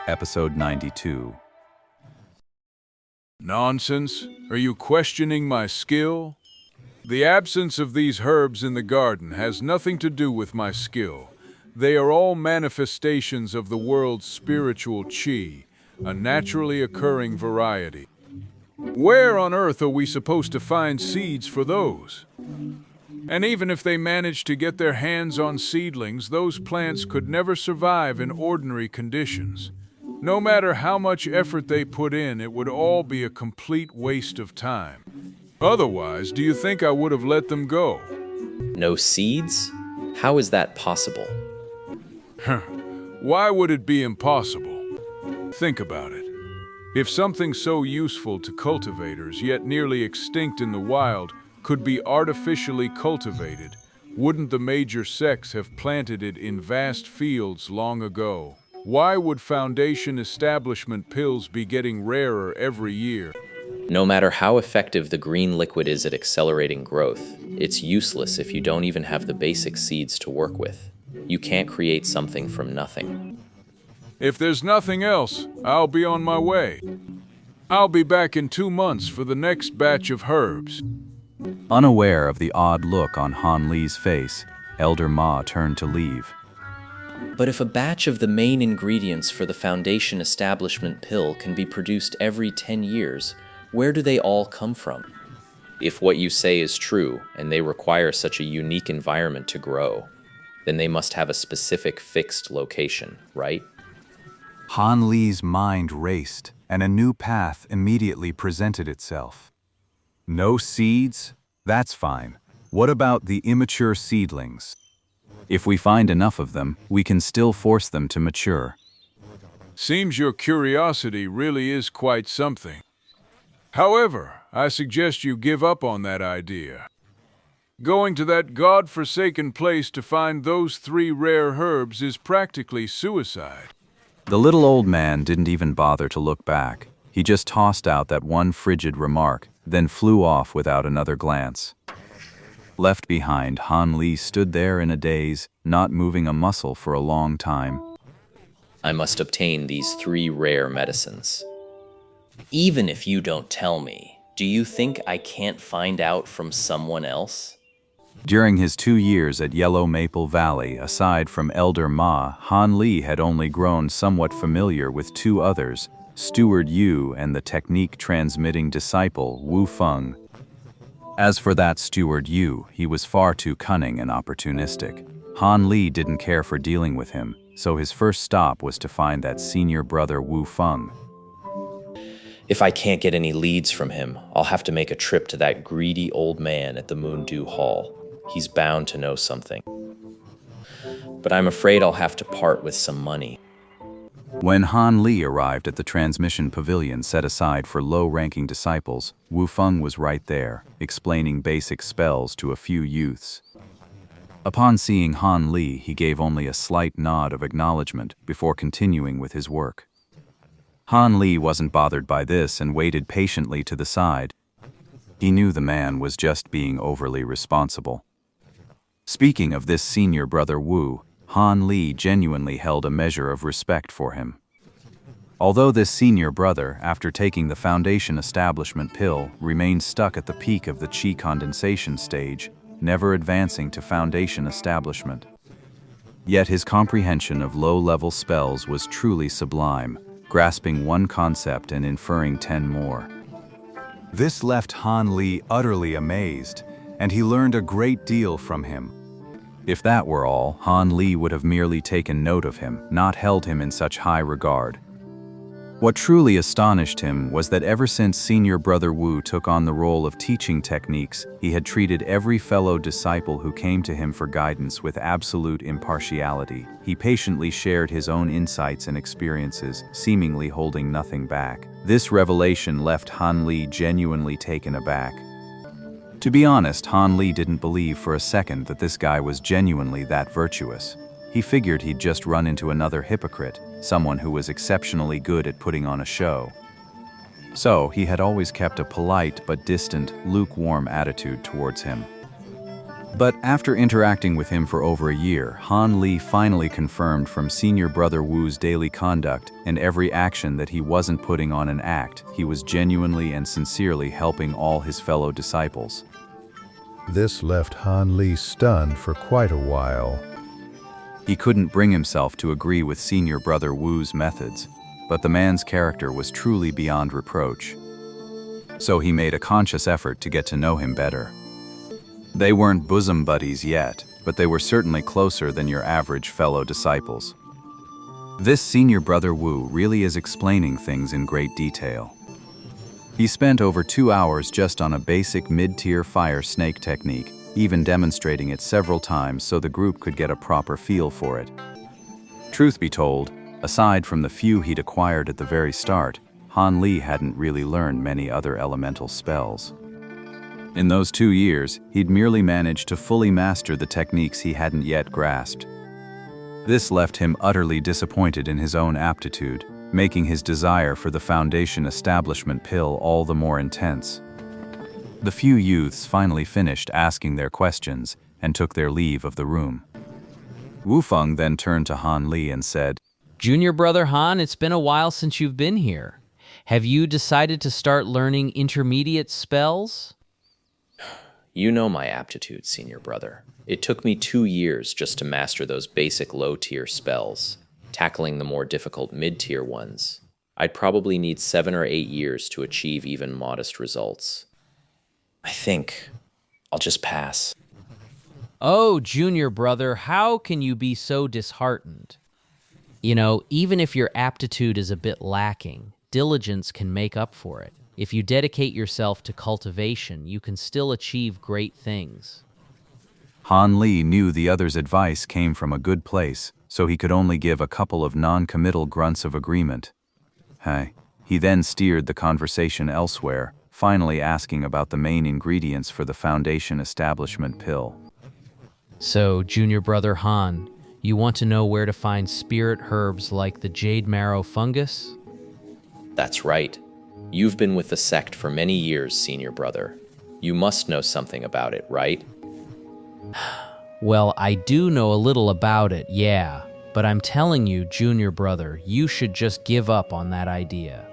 Episode 92. Nonsense? Are you questioning my skill? The absence of these herbs in the garden has nothing to do with my skill. They are all manifestations of the world's spiritual chi, a naturally occurring variety. Where on earth are we supposed to find seeds for those? And even if they managed to get their hands on seedlings, those plants could never survive in ordinary conditions. No matter how much effort they put in, it would all be a complete waste of time. Otherwise, do you think I would have let them go? No seeds? How is that possible? Why would it be impossible? Think about it. If something so useful to cultivators, yet nearly extinct in the wild, could be artificially cultivated, wouldn't the major sects have planted it in vast fields long ago? Why would foundation establishment pills be getting rarer every year? No matter how effective the green liquid is at accelerating growth, it's useless if you don't even have the basic seeds to work with. You can't create something from nothing. If there's nothing else, I'll be on my way. I'll be back in 2 months for the next batch of herbs. Unaware of the odd look on Han Li's face, Elder Ma turned to leave. But if a batch of the main ingredients for the foundation establishment pill can be produced every 10 years, where do they all come from? If what you say is true, and they require such a unique environment to grow, then they must have a specific fixed location, right? Han Li's mind raced, and a new path immediately presented itself. No seeds? That's fine. What about the immature seedlings? If we find enough of them, we can still force them to mature. Seems your curiosity really is quite something. However, I suggest you give up on that idea. Going to that god-forsaken place to find those 3 rare herbs is practically suicide. The little old man didn't even bother to look back. He just tossed out that one frigid remark, then flew off without another glance. Left behind, Han Li stood there in a daze, not moving a muscle for a long time. I must obtain these 3 rare medicines. Even if you don't tell me, do you think I can't find out from someone else? During his 2 years at Yellow Maple Valley, aside from Elder Ma, Han Li had only grown somewhat familiar with 2 others, Steward Yu and the technique-transmitting disciple Wu Feng. As for that Steward Yu, he was far too cunning and opportunistic. Han Li didn't care for dealing with him, so his first stop was to find that senior brother Wu Feng. If I can't get any leads from him, I'll have to make a trip to that greedy old man at the Moondew Hall. He's bound to know something. But I'm afraid I'll have to part with some money. When Han Li arrived at the transmission pavilion set aside for low-ranking disciples, Wu Feng was right there, explaining basic spells to a few youths. Upon seeing Han Li, he gave only a slight nod of acknowledgement before continuing with his work. Han Li wasn't bothered by this and waited patiently to the side. He knew the man was just being overly responsible. Speaking of this senior brother Wu, Han Li genuinely held a measure of respect for him. Although this senior brother, after taking the foundation establishment pill, remained stuck at the peak of the chi condensation stage, never advancing to foundation establishment. Yet his comprehension of low-level spells was truly sublime, grasping one concept and inferring 10 more. This left Han Li utterly amazed, and he learned a great deal from him. If that were all, Han Li would have merely taken note of him, not held him in such high regard. What truly astonished him was that ever since senior brother Wu took on the role of teaching techniques, he had treated every fellow disciple who came to him for guidance with absolute impartiality. He patiently shared his own insights and experiences, seemingly holding nothing back. This revelation left Han Li genuinely taken aback. To be honest, Han Li didn't believe for a second that this guy was genuinely that virtuous. He figured he'd just run into another hypocrite, someone who was exceptionally good at putting on a show. So, he had always kept a polite but distant, lukewarm attitude towards him. But after interacting with him for over a year, Han Li finally confirmed from Senior Brother Wu's daily conduct and every action that he wasn't putting on an act. He was genuinely and sincerely helping all his fellow disciples. This left Han Li stunned for quite a while. He couldn't bring himself to agree with Senior Brother Wu's methods, but the man's character was truly beyond reproach. So he made a conscious effort to get to know him better. They weren't bosom buddies yet, but they were certainly closer than your average fellow disciples. This Senior Brother Wu really is explaining things in great detail. He spent over 2 hours just on a basic mid-tier fire snake technique, even demonstrating it several times so the group could get a proper feel for it. Truth be told, aside from the few he'd acquired at the very start, Han Li hadn't really learned many other elemental spells. In those 2 years, he'd merely managed to fully master the techniques he hadn't yet grasped. This left him utterly disappointed in his own aptitude, making his desire for the Foundation establishment pill all the more intense. The few youths finally finished asking their questions and took their leave of the room. Wufeng then turned to Han Li and said, Junior Brother Han, it's been a while since you've been here. Have you decided to start learning intermediate spells? You know my aptitude, Senior Brother. It took me 2 years just to master those basic low-tier spells. Tackling the more difficult mid-tier ones, I'd probably need 7 or 8 years to achieve even modest results. I think I'll just pass. Oh, Junior Brother, how can you be so disheartened? You know, even if your aptitude is a bit lacking, diligence can make up for it. If you dedicate yourself to cultivation, you can still achieve great things. Han Li knew the other's advice came from a good place, so he could only give a couple of non-committal grunts of agreement. He then steered the conversation elsewhere, finally asking about the main ingredients for the Foundation establishment pill. So, Junior Brother Han, you want to know where to find spirit herbs like the jade marrow fungus? That's right. You've been with the sect for many years, Senior Brother. You must know something about it, right? Well, I do know a little about it, yeah. But I'm telling you, Junior Brother, you should just give up on that idea.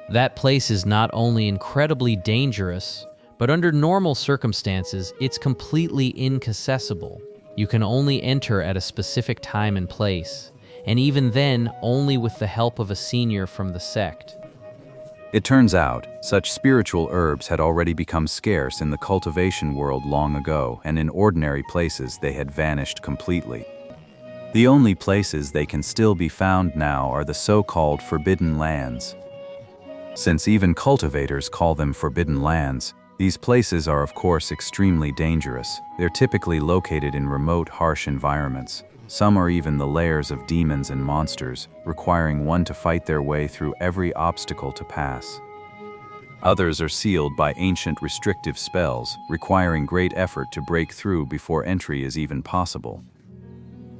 That place is not only incredibly dangerous, but under normal circumstances, it's completely inaccessible. You can only enter at a specific time and place, and even then, only with the help of a senior from the sect. It turns out, such spiritual herbs had already become scarce in the cultivation world long ago, and in ordinary places they had vanished completely. The only places they can still be found now are the so-called Forbidden Lands. Since even cultivators call them Forbidden Lands, these places are of course extremely dangerous. They're typically located in remote, harsh environments. Some are even the lairs of demons and monsters, requiring one to fight their way through every obstacle to pass. Others are sealed by ancient restrictive spells, requiring great effort to break through before entry is even possible.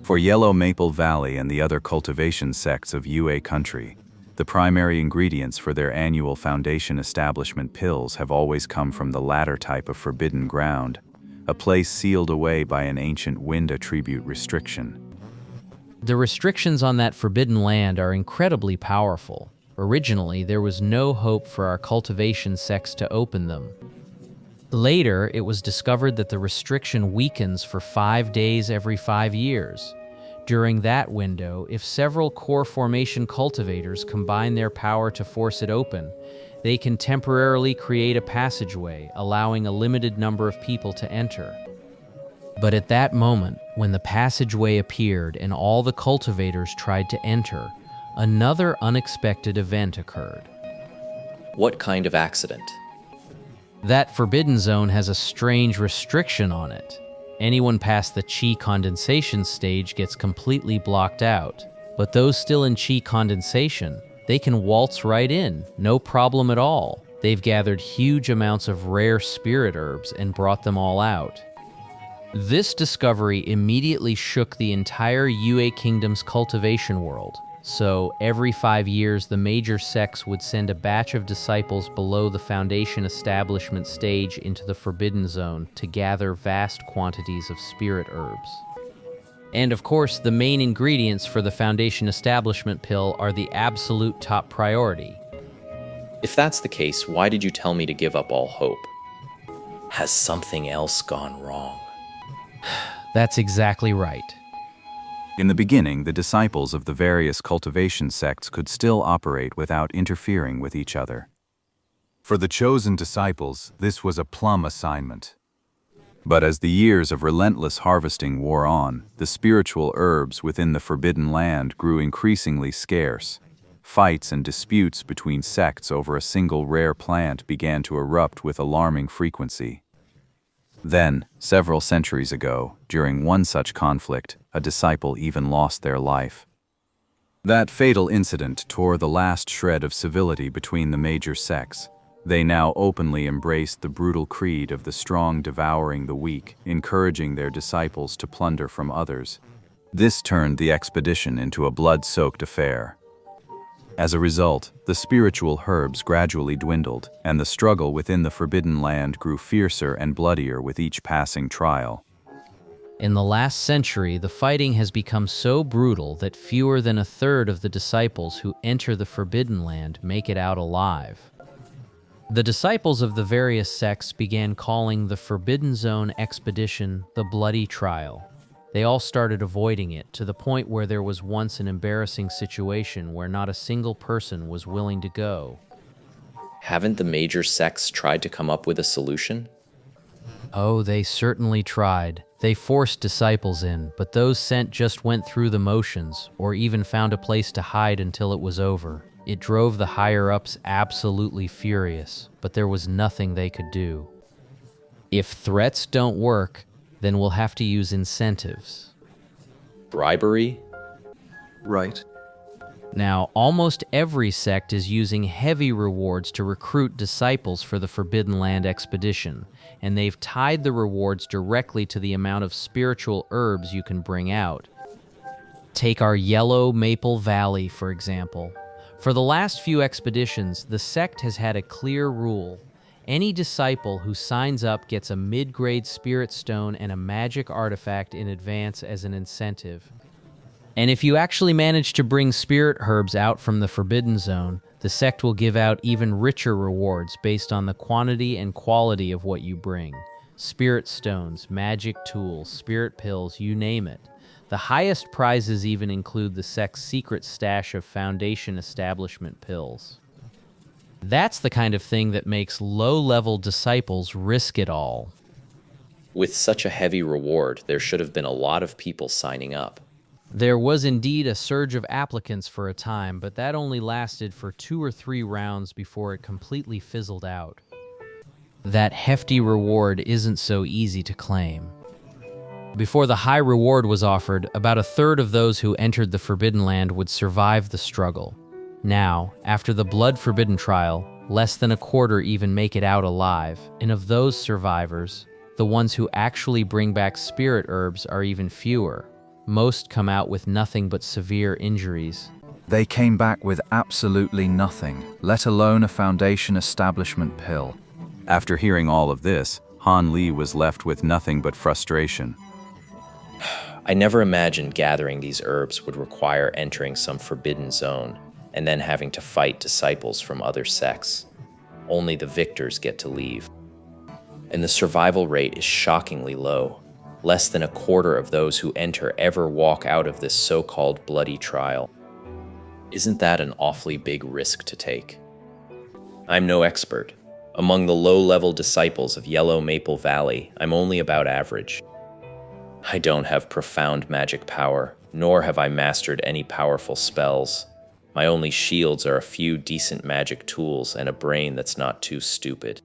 For Yellow Maple Valley and the other cultivation sects of UA country, the primary ingredients for their annual Foundation establishment pills have always come from the latter type of forbidden ground, a place sealed away by an ancient wind attribute restriction. The restrictions on that forbidden land are incredibly powerful. Originally, there was no hope for our cultivation sects to open them. Later, it was discovered that the restriction weakens for 5 days every 5 years. During that window, if several core formation cultivators combine their power to force it open, they can temporarily create a passageway, allowing a limited number of people to enter. But at that moment, when the passageway appeared and all the cultivators tried to enter, another unexpected event occurred. What kind of accident? That forbidden zone has a strange restriction on it. Anyone past the Qi condensation stage gets completely blocked out. But those still in Qi condensation, they can waltz right in, no problem at all. They've gathered huge amounts of rare spirit herbs and brought them all out. This discovery immediately shook the entire UA Kingdom's cultivation world. So every 5 years, the major sects would send a batch of disciples below the Foundation establishment stage into the Forbidden Zone to gather vast quantities of spirit herbs. And of course, the main ingredients for the Foundation establishment pill are the absolute top priority. If that's the case, why did you tell me to give up all hope? Has something else gone wrong? That's exactly right. In the beginning, the disciples of the various cultivation sects could still operate without interfering with each other. For the chosen disciples, this was a plum assignment. But as the years of relentless harvesting wore on, the spiritual herbs within the Forbidden Land grew increasingly scarce. Fights and disputes between sects over a single rare plant began to erupt with alarming frequency. Then, several centuries ago, during one such conflict, a disciple even lost their life. That fatal incident tore the last shred of civility between the major sects. They now openly embraced the brutal creed of the strong devouring the weak, encouraging their disciples to plunder from others. This turned the expedition into a blood-soaked affair. As a result, the spiritual herbs gradually dwindled, and the struggle within the Forbidden Land grew fiercer and bloodier with each passing trial. In the last century, the fighting has become so brutal that fewer than a third of the disciples who enter the Forbidden Land make it out alive. The disciples of the various sects began calling the Forbidden Zone expedition the Bloody Trial. They all started avoiding it, to the point where there was once an embarrassing situation where not a single person was willing to go. Haven't the major sects tried to come up with a solution? Oh, they certainly tried. They forced disciples in, but those sent just went through the motions, or even found a place to hide until it was over. It drove the higher-ups absolutely furious, but there was nothing they could do. If threats don't work, then we'll have to use incentives. Bribery? Right. Now, almost every sect is using heavy rewards to recruit disciples for the Forbidden Land expedition, and they've tied the rewards directly to the amount of spiritual herbs you can bring out. Take our Yellow Maple Valley, for example. For the last few expeditions, the sect has had a clear rule. Any disciple who signs up gets a mid-grade spirit stone and a magic artifact in advance as an incentive. And if you actually manage to bring spirit herbs out from the Forbidden Zone, the sect will give out even richer rewards based on the quantity and quality of what you bring. Spirit stones, magic tools, spirit pills, you name it. The highest prizes even include the sect's secret stash of Foundation establishment pills. That's the kind of thing that makes low-level disciples risk it all. With such a heavy reward, there should have been a lot of people signing up. There was indeed a surge of applicants for a time, but that only lasted for 2 or 3 rounds before it completely fizzled out. That hefty reward isn't so easy to claim. Before the high reward was offered, about a third of those who entered the Forbidden Land would survive the struggle. Now, after the blood-forbidden trial, less than a quarter even make it out alive, and of those survivors, the ones who actually bring back spirit herbs are even fewer. Most come out with nothing but severe injuries. They came back with absolutely nothing, let alone a Foundation establishment pill. After hearing all of this, Han Li was left with nothing but frustration. I never imagined gathering these herbs would require entering some forbidden zone, and then having to fight disciples from other sects. Only the victors get to leave. And the survival rate is shockingly low. Less than a quarter of those who enter ever walk out of this so-called bloody trial. Isn't that an awfully big risk to take? I'm no expert. Among the low-level disciples of Yellow Maple Valley, I'm only about average. I don't have profound magic power, nor have I mastered any powerful spells. My only shields are a few decent magic tools and a brain that's not too stupid.